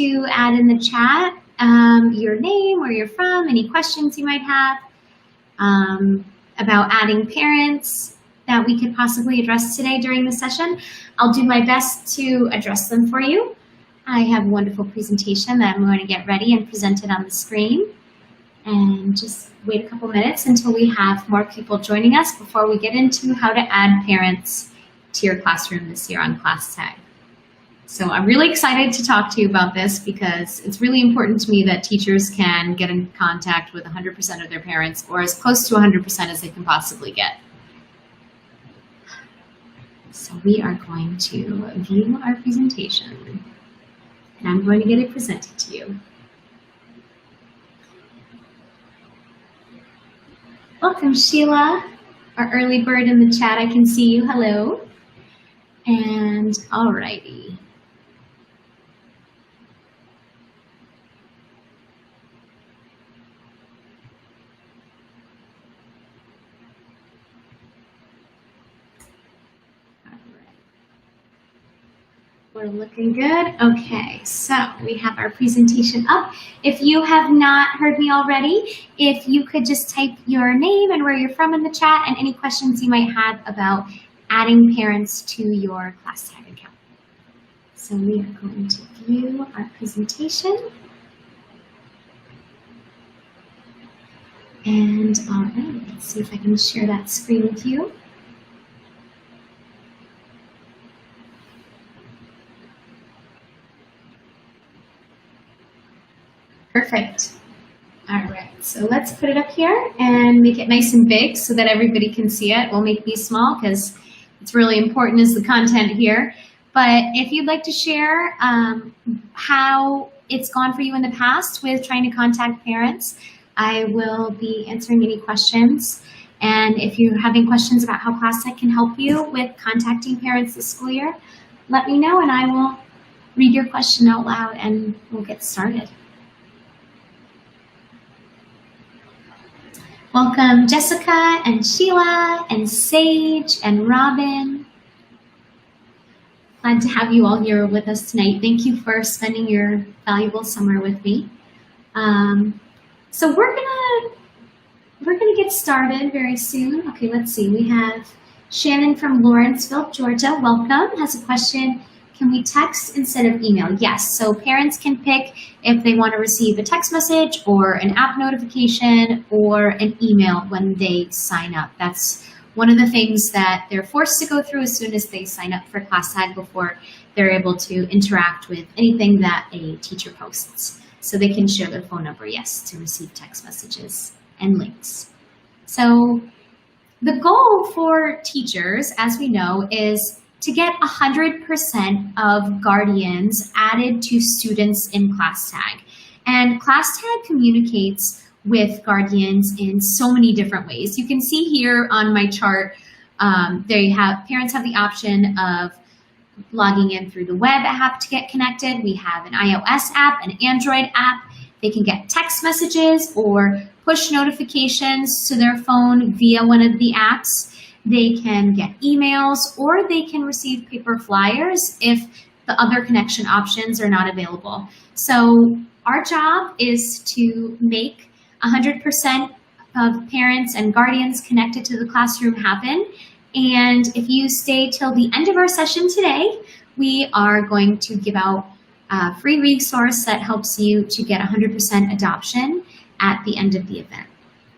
to add in the chat your name, where you're from, any questions you might have about adding parents that we could possibly address today during the session. I'll do my best to address them for you. I have a wonderful presentation that I'm going to get ready and present it on the screen. And just wait a couple minutes until we have more people joining us before we get into how to add parents to your classroom this year on ClassTag. So I'm really excited to talk to you about this because it's really important to me that teachers can get in contact with 100% of their parents, or as close to 100% as they can possibly get. So we are going to view our presentation, and I'm going to get it presented to you. Welcome, Sheila, our early bird in the chat. I can see you. Hello. And all righty. We're looking good. Okay, so we have our presentation up. If you have not heard me already, if you could just type your name and where you're from in the chat and any questions you might have about adding parents to your ClassTag account. So we are going to view our presentation. And all right, let's see if I can share that screen with you. Perfect. All right, so let's put it up here and make it nice and big so that everybody can see it. We'll make these small because it's really important is the content here. But if you'd like to share how it's gone for you in the past with trying to contact parents, I will be answering any questions. And if you're having questions about how ClassTag can help you with contacting parents this school year, let me know and I will read your question out loud and we'll get started. Welcome, Jessica and Sheila and Sage and Robin. Glad to have you all here with us tonight. Thank you for spending your valuable summer with me. So we're gonna get started very soon. Okay, let's see. We have Shannon from Lawrenceville, Georgia. Welcome. Has a question. Can we text instead of email? Yes, so parents can pick if they want to receive a text message or an app notification or an email when they sign up. That's one of the things that they're forced to go through as soon as they sign up for ClassTag before they're able to interact with anything that a teacher posts. So they can share their phone number, yes, to receive text messages and links. So the goal for teachers, as we know, is to get 100% of guardians added to students in ClassTag. And ClassTag communicates with guardians in so many different ways. You can see here on my chart, parents have the option of logging in through the web app to get connected. We have an iOS app, an Android app. They can get text messages or push notifications to their phone via one of the apps. They can get emails or they can receive paper flyers if the other connection options are not available. So our job is to make 100% of parents and guardians connected to the classroom happen. And if you stay till the end of our session today, we are going to give out a free resource that helps you to get 100% adoption at the end of the event.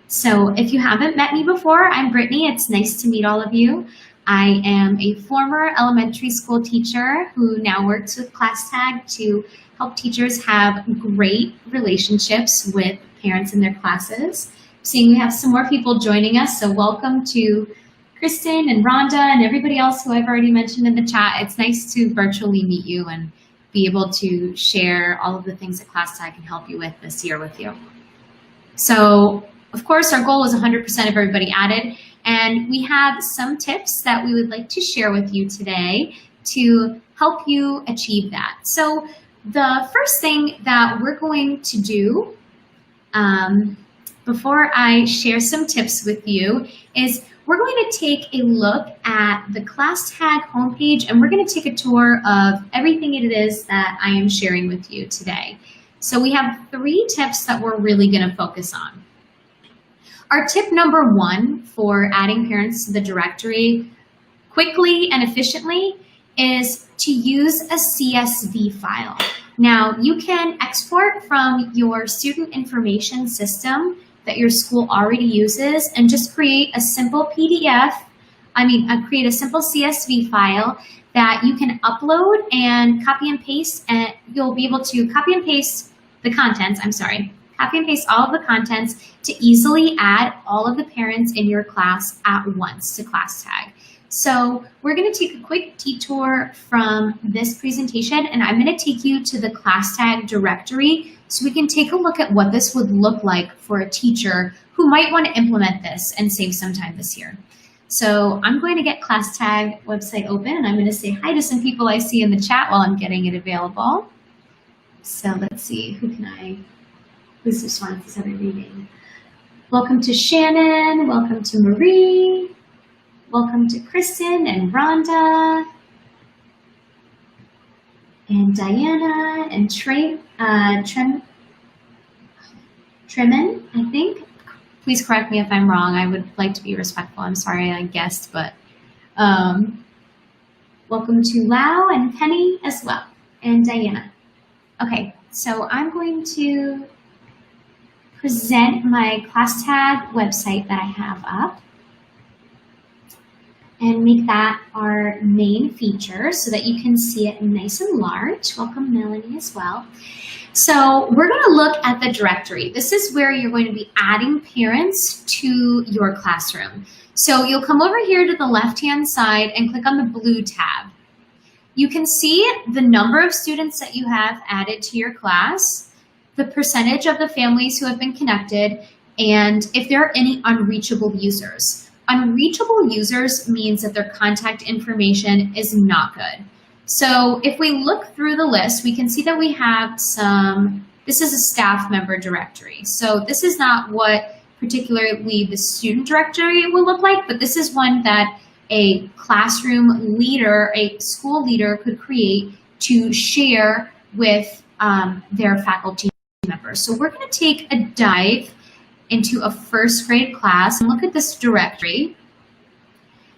So if you haven't met me before, I'm Brittany. It's nice to meet all of you. I am a former elementary school teacher who now works with ClassTag to help teachers have great relationships with parents in their classes. Seeing we have some more people joining us, so welcome to Kristen and Rhonda and everybody else who I've already mentioned in the chat. It's nice to virtually meet you and be able to share all of the things that ClassTag can help you with this year with you. So, of course, our goal is 100% of everybody added, and we have some tips that we would like to share with you today to help you achieve that. So the first thing that we're going to do before I share some tips with you is we're going to take a look at the ClassTag homepage, and we're going to take a tour of everything it is that I am sharing with you today. So we have 3 tips that we're really going to focus on. Our tip number 1 for adding parents to the directory quickly and efficiently is to use a CSV file. Now, you can export from your student information system that your school already uses and just create a simple create a simple CSV file that you can upload and copy and paste, and you'll be able to copy and paste all of the contents to easily add all of the parents in your class at once to ClassTag. So we're going to take a quick detour from this presentation, and I'm going to take you to the ClassTag directory so we can take a look at what this would look like for a teacher who might want to implement this and save some time this year. So I'm going to get ClassTag website open, and I'm going to say hi to some people I see in the chat while I'm getting it available. So let's see, who's responses are we reading? Welcome to Shannon, welcome to Marie. Welcome to Kristen and Rhonda and Diana and Tremin, I think. Please correct me if I'm wrong. I would like to be respectful. I'm sorry I guessed, but welcome to Lau and Penny as well, and Diana. Okay, so I'm going to present my ClassTag website that I have up and make that our main feature so that you can see it nice and large. Welcome, Melanie, as well. So we're going to look at the directory. This is where you're going to be adding parents to your classroom. So you'll come over here to the left-hand side and click on the blue tab. You can see the number of students that you have added to your class, the percentage of the families who have been connected, and if there are any unreachable users. Unreachable users means that their contact information is not good. So if we look through the list, we can see that we have this is a staff member directory. So this is not what particularly the student directory will look like, but this is one that a classroom leader, a school leader could create to share with their faculty members. So we're going to take a dive into a first grade class and look at this directory.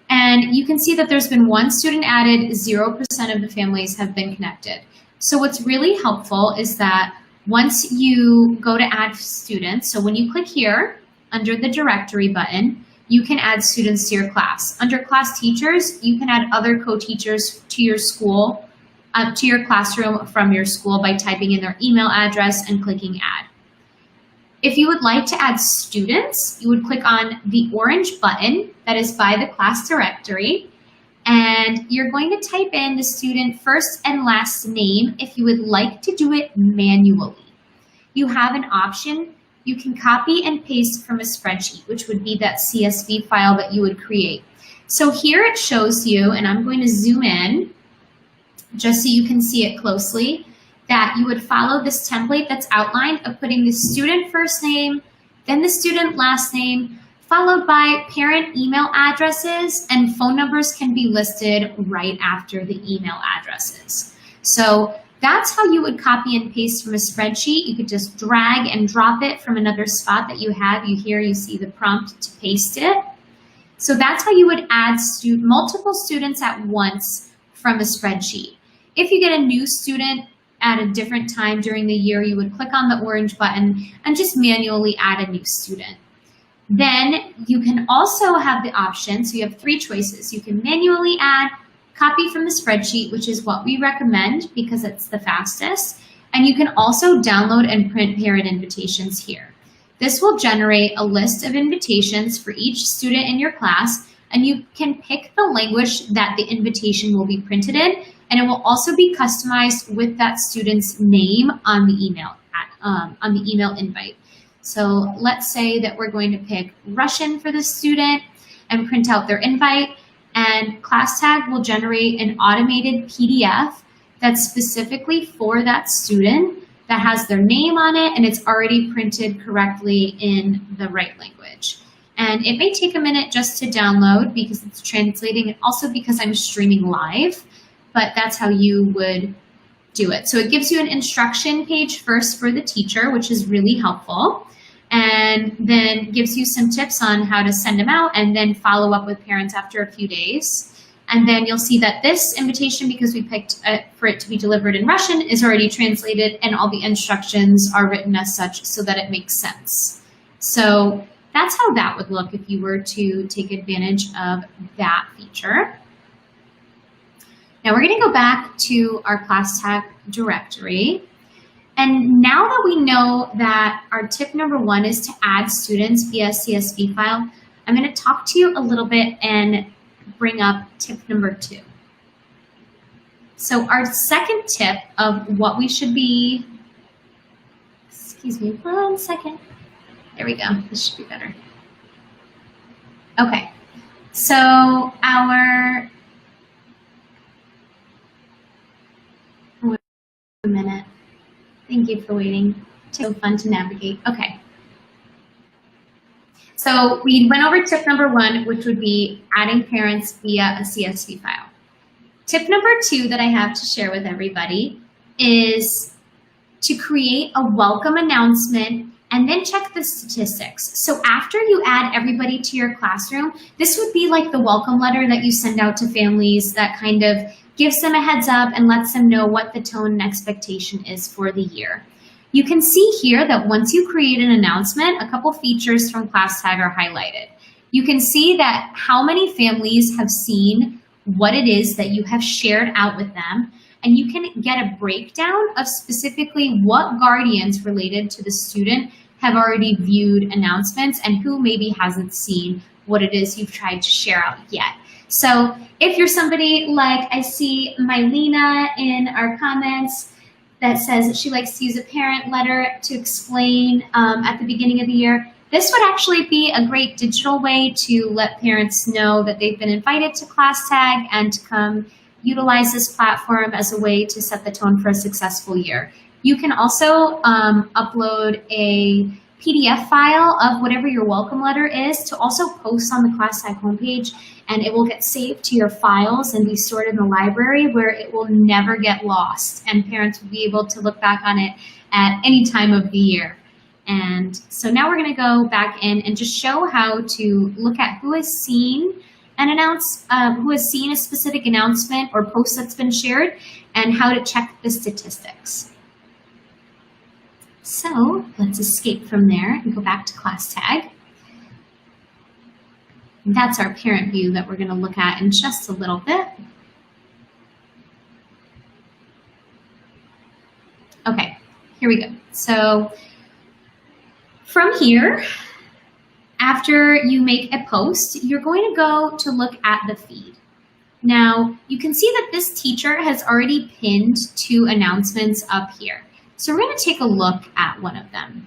And you can see that there's been 1 student added, 0% of the families have been connected. So what's really helpful is that once you go to add students, so when you click here under the directory button, you can add students to your class. Under class teachers, you can add other co-teachers to your school, to your classroom from your school by typing in their email address and clicking add. If you would like to add students, you would click on the orange button that is by the class directory, and you're going to type in the student first and last name if you would like to do it manually. You have an option. You can copy and paste from a spreadsheet, which would be that CSV file that you would create. So here it shows you, and I'm going to zoom in just so you can see it closely, that you would follow this template that's outlined of putting the student first name, then the student last name, followed by parent email addresses, and phone numbers can be listed right after the email addresses. So that's how you would copy and paste from a spreadsheet. You could just drag and drop it from another spot that you have. You see the prompt to paste it. So that's how you would add multiple students at once from a spreadsheet. If you get a new student at a different time during the year, you would click on the orange button and just manually add a new student. Then you can also have the option, so you have 3 choices. You can manually add, copy from the spreadsheet, which is what we recommend because it's the fastest, and you can also download and print parent invitations here. This will generate a list of invitations for each student in your class, and you can pick the language that the invitation will be printed in, and it will also be customized with that student's name on the email invite. So let's say that we're going to pick Russian for the student and print out their invite, and ClassTag will generate an automated PDF that's specifically for that student that has their name on it, and it's already printed correctly in the right language. And And it may take a minute just to download because it's translating, and also because I'm streaming live, but that's how you would do it. So it gives you an instruction page first for the teacher, which is really helpful, and then gives you some tips on how to send them out and then follow up with parents after a few days. And then you'll see that this invitation, because we picked for it to be delivered in Russian, is already translated, and all the instructions are written as such so that it makes sense. So that's how that would look if you were to take advantage of that feature. Now we're going to go back to our ClassTag directory. And now that we know that our tip number 1 is to add students via CSV file, I'm going to talk to you a little bit and bring up tip number 2. So our second tip of what we should be, excuse me, 1 second. There we go. This should be better. Okay. So our, wait a minute. Thank you for waiting. It's so fun to navigate. Okay. So we went over tip number 1, which would be adding parents via a CSV file. Tip number 2 that I have to share with everybody is to create a welcome announcement and then check the statistics. So after you add everybody to your classroom, this would be like the welcome letter that you send out to families that kind of gives them a heads up and lets them know what the tone and expectation is for the year. You can see here that once you create an announcement, a couple features from ClassTag are highlighted. You can see that how many families have seen what it is that you have shared out with them, and you can get a breakdown of specifically what guardians related to the student have already viewed announcements and who maybe hasn't seen what it is you've tried to share out yet. So if you're somebody like I see Mylena in our comments that says that she likes to use a parent letter to explain at the beginning of the year, this would actually be a great digital way to let parents know that they've been invited to ClassTag and to come utilize this platform as a way to set the tone for a successful year. You can also upload a PDF file of whatever your welcome letter is to also post on the ClassTag homepage, and it will get saved to your files and be stored in the library where it will never get lost, and parents will be able to look back on it at any time of the year. And so now we're going to go back in and just show how to look at who has seen who has seen a specific announcement or post that's been shared, and how to check the statistics. So let's escape from there and go back to ClassTag. That's our parent view that we're going to look at in just a little bit. Okay, here we go. So from here, after you make a post, you're going to go to look at the feed. Now, you can see that this teacher has already pinned 2 announcements up here. So we're going to take a look at one of them.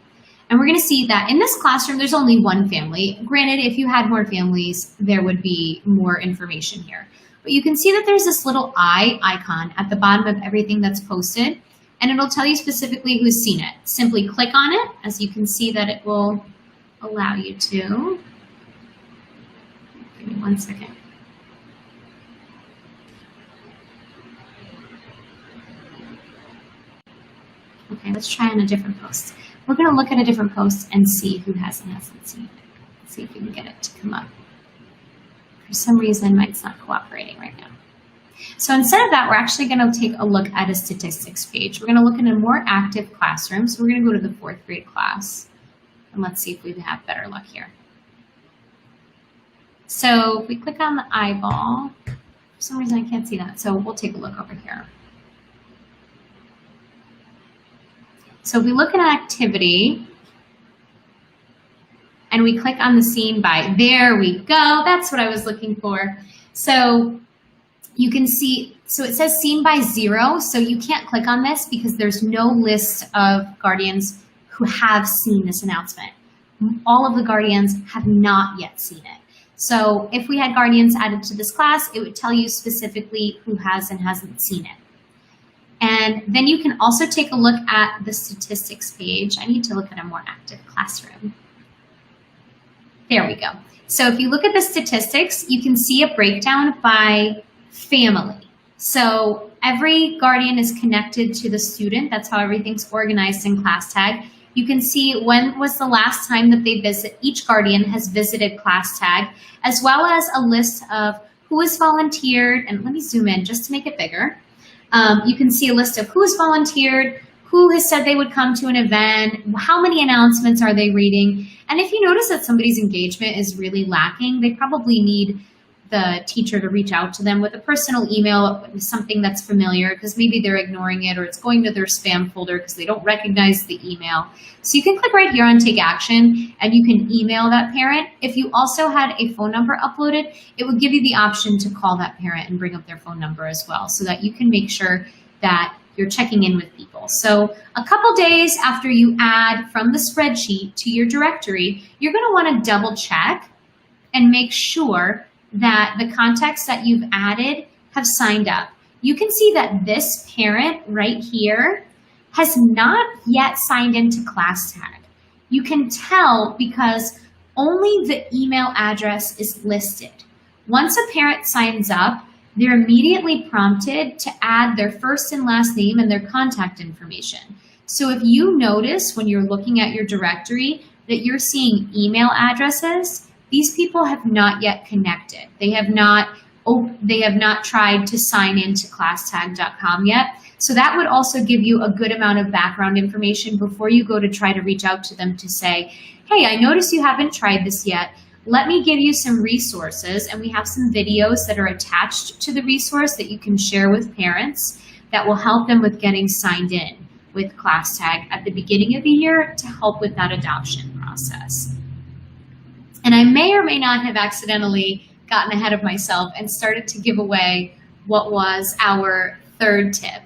And we're going to see that in this classroom, there's only 1 family. Granted, if you had more families, there would be more information here. But you can see that there's this little eye icon at the bottom of everything that's posted, and it'll tell you specifically who's seen it. Simply click on it, as you can see that it will allow you to. Give me 1 second. Okay, let's try on a different post. We're going to look at a different post and see who has and hasn't seen it. Let's see if we can get it to come up. For some reason, mine's not cooperating right now. So instead of that, we're actually going to take a look at a statistics page. We're going to look at a more active classroom. So we're going to go to the 4th grade class. And let's see if we have better luck here. So if we click on the eyeball, for some reason I can't see that. So we'll take a look over here. So if we look at an activity and we click on the seen by, there we go. That's what I was looking for. So you can see, so it says seen by 0. So you can't click on this because there's no list of guardians who have seen this announcement. All of the guardians have not yet seen it. So if we had guardians added to this class, it would tell you specifically who has and hasn't seen it. And then you can also take a look at the statistics page. I need to look at a more active classroom. There we go. So if you look at the statistics, you can see a breakdown by family. So every guardian is connected to the student. That's how everything's organized in ClassTag. You can see when was the last time that they visit, each guardian has visited ClassTag, as well as a list of who has volunteered. And let me zoom in just to make it bigger. You can see a list of who has volunteered, who has said they would come to an event, how many announcements are they reading. And if you notice that somebody's engagement is really lacking, they probably need the teacher to reach out to them with a personal email, something that's familiar, because maybe they're ignoring it or it's going to their spam folder because they don't recognize the email. So you can click right here on Take Action and you can email that parent. If you also had a phone number uploaded, it would give you the option to call that parent and bring up their phone number as well, so that you can make sure that you're checking in with people. So a couple days after you add from the spreadsheet to your directory, you're going to want to double check and make sure that the contacts that you've added have signed up. You can see that this parent right here has not yet signed into ClassTag. You can tell because only the email address is listed. Once a parent signs up, they're immediately prompted to add their first and last name and their contact information. So if you notice when you're looking at your directory that you're seeing email addresses, these people have not yet connected. They have not tried to sign into ClassTag.com yet. So that would also give you a good amount of background information before you go to try to reach out to them to say, hey, I noticed you haven't tried this yet. Let me give you some resources. And we have some videos that are attached to the resource that you can share with parents that will help them with getting signed in with ClassTag at the beginning of the year to help with that adoption process. And I may or may not have accidentally gotten ahead of myself and started to give away what was our third tip.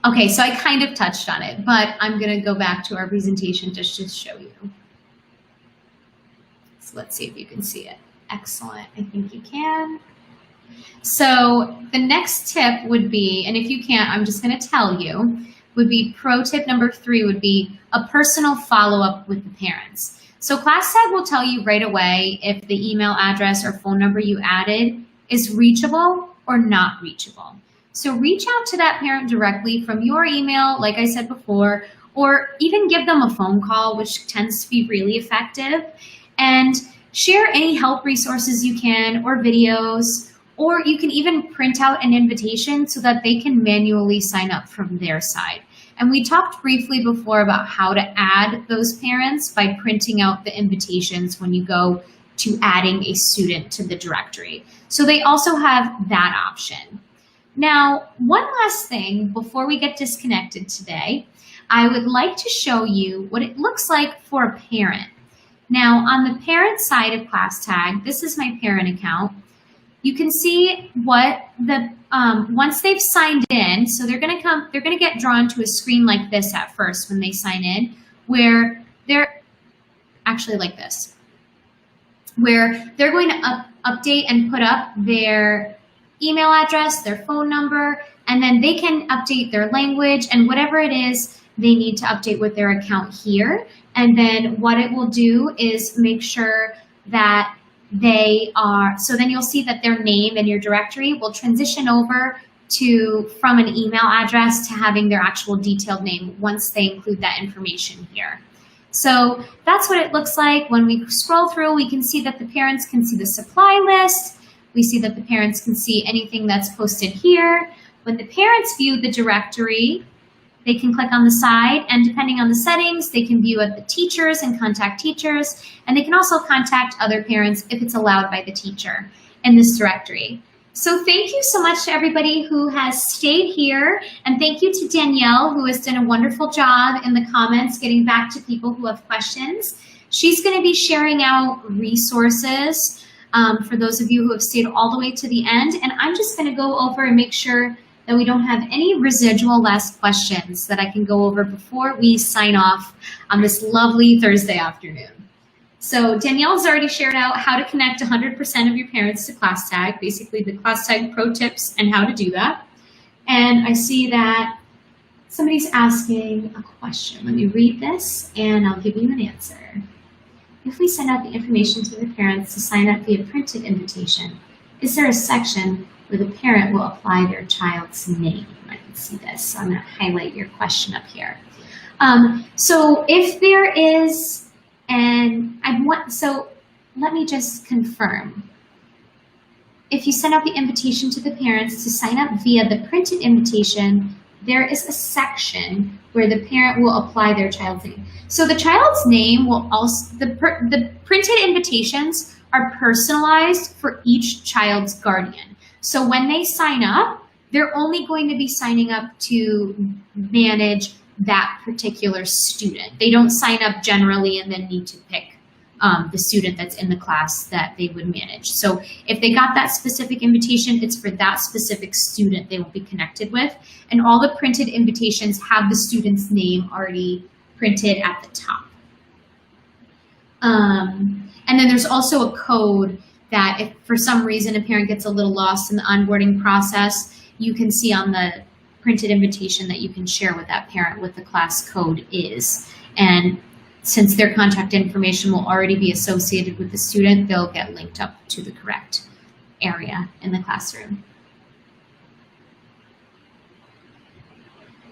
Okay, so I kind of touched on it, but I'm going to go back to our presentation just to show you. So let's see if you can see it. Excellent. I think you can. So the next tip would be, and if you can't, I'm just going to tell you, would be pro tip number 3 would be a personal follow-up with the parents. So ClassTag will tell you right away if the email address or phone number you added is reachable or not reachable. So reach out to that parent directly from your email, like I said before, or even give them a phone call, which tends to be really effective, and share any help resources you can or videos, or you can even print out an invitation so that they can manually sign up from their side. And we talked briefly before about how to add those parents by printing out the invitations when you go to adding a student to the directory. So they also have that option. Now, one last thing before we get disconnected today, I would like to show you what it looks like for a parent. Now, on the parent side of ClassTag, this is my parent account. You can see what the once they've signed in, so they're gonna get drawn to a screen like this at first when they sign in, where they're actually like this, where they're going to update and put up their email address, their phone number, and then they can update their language and whatever it is they need to update with their account here. And then what it will do is make sure that they are, so then you'll see that their name in your directory will transition over to from an email address to having their actual detailed name once they include that information here. So that's what it looks like. When we scroll through, we can see that the parents can see the supply list. We see that the parents can see anything that's posted here. When the parents view the directory, they can click on the side, and depending on the settings, they can view at the teachers and contact teachers, and they can also contact other parents if it's allowed by the teacher in this directory. So thank you so much to everybody who has stayed here, and thank you to Danielle, who has done a wonderful job in the comments getting back to people who have questions. She's going to be sharing out resources for those of you who have stayed all the way to the end, and I'm just going to go over and make sure that we don't have any residual last questions that I can go over before we sign off on this lovely Thursday afternoon. So Danielle's already shared out how to connect 100% of your parents to ClassTag, basically the ClassTag pro tips and how to do that. And I see that somebody's asking a question. Let me read this and I'll give you an answer. if we send out the information to the parents to sign up via printed invitation, is there a section where the parent will apply their child's name? I can see this, so I'm going to highlight your question up here. So if there is, so let me just confirm. If you send out the invitation to the parents to sign up via the printed invitation, there is a section where the parent will apply their child's name. So the child's name will also, the printed invitations are personalized for each child's guardian. So when they sign up, they're only going to be signing up to manage that particular student. They don't sign up generally and then need to pick the student that's in the class that they would manage. So if they got that specific invitation, it's for that specific student they will be connected with. And all the printed invitations have the student's name already printed at the top. And then there's also a code that if for some reason a parent gets a little lost in the onboarding process, you can see on the printed invitation that you can share with that parent what the class code is. And since their contact information will already be associated with the student, they'll get linked up to the correct area in the classroom.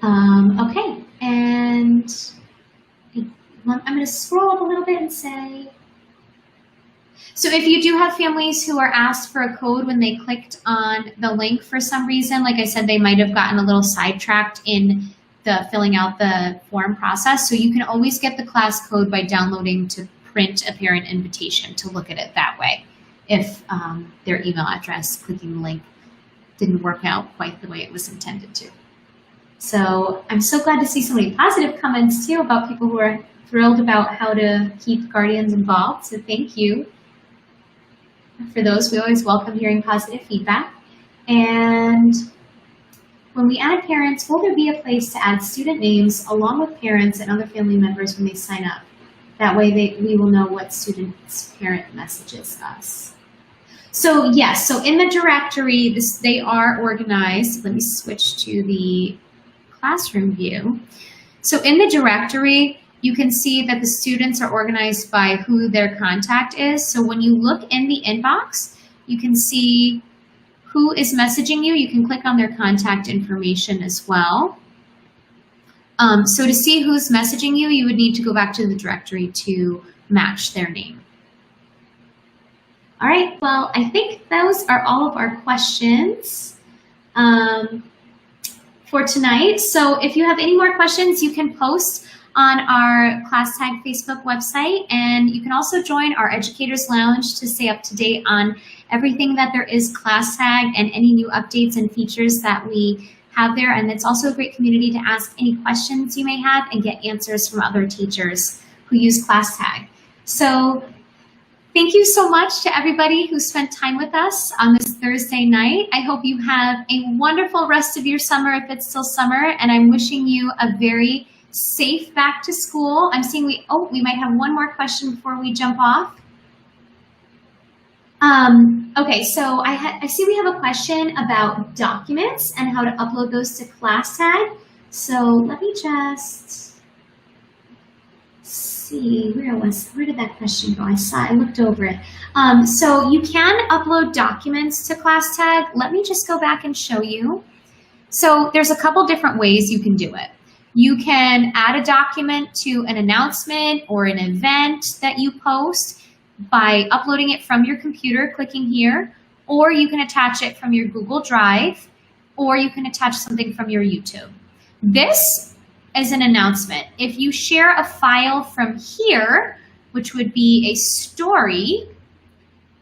Okay, and I'm going to scroll up a little bit and say, so if you do have families who are asked for a code when they clicked on the link for some reason, like I said, they might have gotten a little sidetracked in the filling out the form process. So you can always get the class code by downloading to print a parent invitation to look at it that way. If their email address, clicking the link didn't work out quite the way it was intended to. So I'm so glad to see so many positive comments too about people who are thrilled about how to keep guardians involved. So thank you. For those, we always welcome hearing positive feedback. And when we add parents, will there be a place to add student names along with parents and other family members when they sign up? That way we will know what student's parent messages us. So yes, so in the directory, they are organized. Let me switch to the classroom view. So in the directory, you can see that the students are organized by who their contact is. So when you look in the inbox, you can see who is messaging you. You can click on their contact information as well. So to see who's messaging you, you would need to go back to the directory to match their name. All right, well, I think those are all of our questions for tonight. So if you have any more questions, you can post on our ClassTag Facebook website, and you can also join our Educators Lounge to stay up to date on everything that there is ClassTag and any new updates and features that we have there. And it's also a great community to ask any questions you may have and get answers from other teachers who use ClassTag. So thank you so much to everybody who spent time with us on this Thursday night. I hope you have a wonderful rest of your summer if it's still summer, and I'm wishing you a very safe back to school. I'm seeing we might have one more question before we jump off. Okay, so I see we have a question about documents and how to upload those to ClassTag. So let me just see, where did that question go? I looked over it. So you can upload documents to ClassTag. Let me just go back and show you. So there's a couple different ways you can do it. You can add a document to an announcement or an event that you post by uploading it from your computer, clicking here, or you can attach it from your Google Drive, or you can attach something from your YouTube. This is an announcement. If you share a file from here, which would be a story,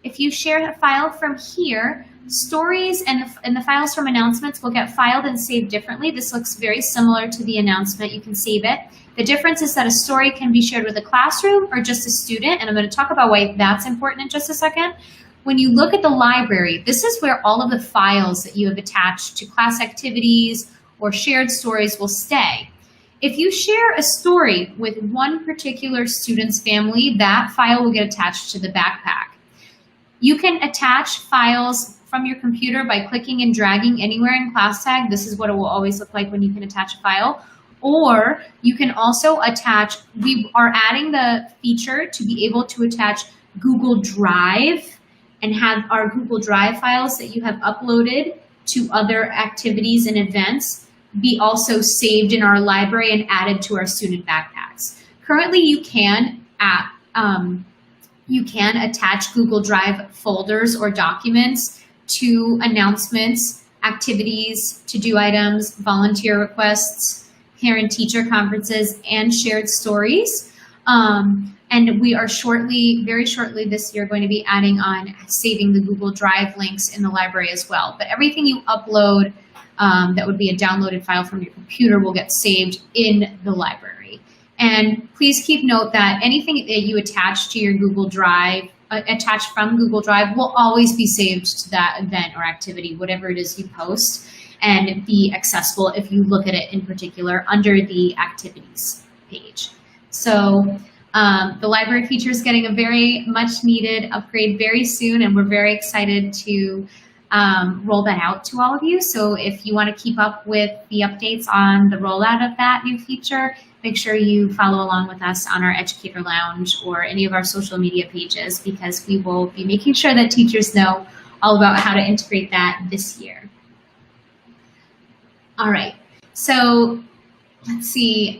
if you share a file from here, stories and the files from announcements will get filed and saved differently. This looks very similar to the announcement. You can save it. The difference is that a story can be shared with a classroom or just a student, and I'm going to talk about why that's important in just a second. When you look at the library, this is where all of the files that you have attached to class activities or shared stories will stay. If you share a story with one particular student's family, that file will get attached to the backpack. You can attach files from your computer by clicking and dragging anywhere in ClassTag. This is what it will always look like when you can attach a file. Or you can also attach, we are adding the feature to be able to attach Google Drive and have our Google Drive files that you have uploaded to other activities and events be also saved in our library and added to our student backpacks. Currently, you can attach Google Drive folders or documents to announcements, activities, to-do items, volunteer requests, parent-teacher conferences, and shared stories. And we are very shortly this year going to be adding on saving the Google Drive links in the library as well. But everything you upload that would be a downloaded file from your computer will get saved in the library. And please keep note that anything that you attach to your Google Drive, attached from Google Drive, will always be saved to that event or activity, whatever it is you post, and be accessible if you look at it in particular under the activities page. So the library feature is getting a very much needed upgrade very soon, and we're very excited to roll that out to all of you. So if you want to keep up with the updates on the rollout of that new feature, make sure you follow along with us on our Educator Lounge or any of our social media pages, because we will be making sure that teachers know all about how to integrate that this year. All right, so let's see.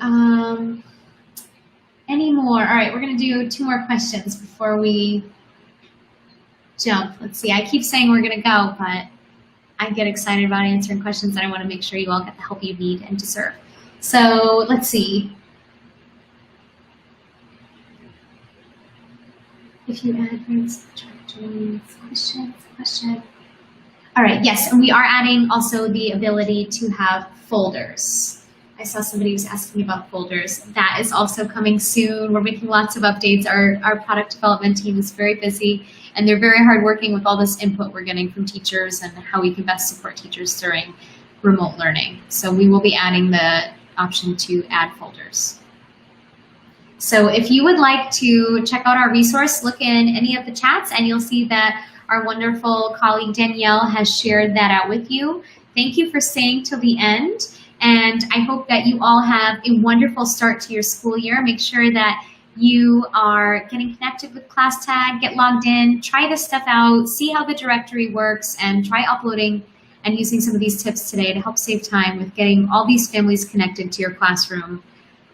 Any more? All right, we're going to do 2 more questions before we jump. Let's see. I keep saying we're going to go, but I get excited about answering questions, and I want to make sure you all get the help you need and deserve. So let's see. If you add question. All right, yes, and we are adding also the ability to have folders. I saw somebody was asking about folders. That is also coming soon. We're making lots of updates. Our product development team is very busy, and they're very hard working with all this input we're getting from teachers and how we can best support teachers during remote learning. So we will be adding the option to add folders. So if you would like to check out our resource, look in any of the chats, and you'll see that our wonderful colleague Danielle has shared that out with you. Thank you for staying till the end. And I hope that you all have a wonderful start to your school year. Make sure that you are getting connected with ClassTag, get logged in, try this stuff out, see how the directory works, and try uploading and using some of these tips today to help save time with getting all these families connected to your classroom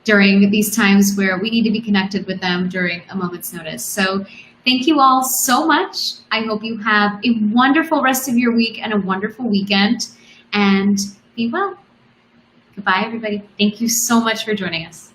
during these times where we need to be connected with them during a moment's notice. So thank you all so much. I hope you have a wonderful rest of your week and a wonderful weekend, and be well. Goodbye, everybody. Thank you so much for joining us.